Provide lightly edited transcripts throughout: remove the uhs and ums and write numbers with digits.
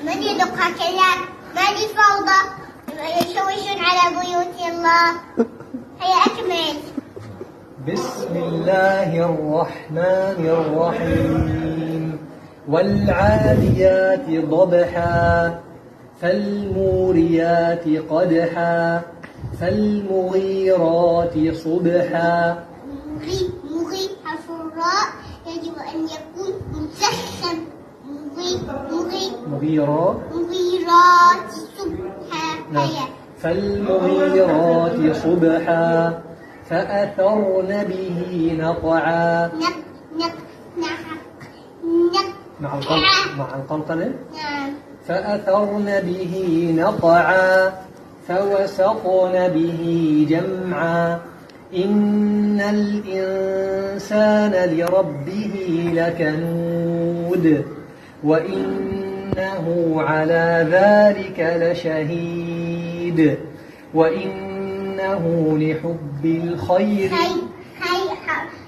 من يدق هكذا؟ ما دي فوضى يشوشون على بيوت الله. هيا أكمل. بسم الله الرحمن الرحيم. والعاديات ضبحا فالموريات قدحا فالمغيرات صبحا. مغي حرف الراء يجب أن يكون مسخن. مغيرات صبحا. هيا. فالمغيرات صبحا فأثرن به نقعا. مع القلقلة. نعم. فأثرن به نقعا فوسطن به جمعا. إن الإنسان لربه لكنود وإنه على ذلك لشهيد وإنه لحب الخير.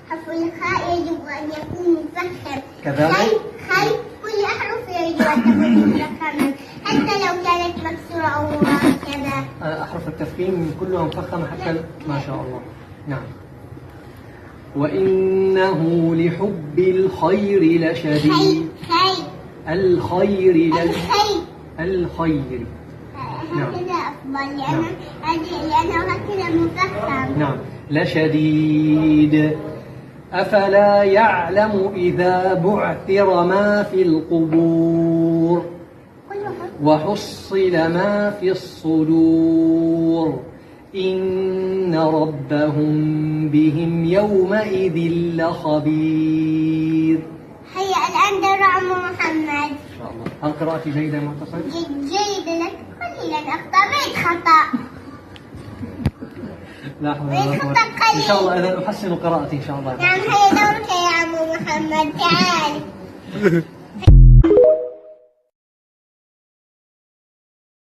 حرف الخاء يجب أن يكون مفخم. كذلك كل أحرف يجب أن تكون مفخمة حتى لو كانت مكسورة أو هكذا. أحرف التفخيم كلها مفخمة حتى ما شاء الله. نعم. وإنه لحب الخير لشديد. الخير. هكذا أفضل لأنه هكذا مفخم. نعم. لشديد. أفلا يعلم إذا بعثر ما في القبور وحصل ما في الصدور إن ربهم بهم يومئذ لخبير. هيا الآن دور عم محمد. إن شاء الله. هل قراءتي جيدة يا معتصم؟ جيدة لك قليلا أخطأت خطأ. لا حول ولا قوة. إن شاء الله إذا أحسن قراءتي إن شاء الله. نعم. هيا دورك يا عم محمد. تعال.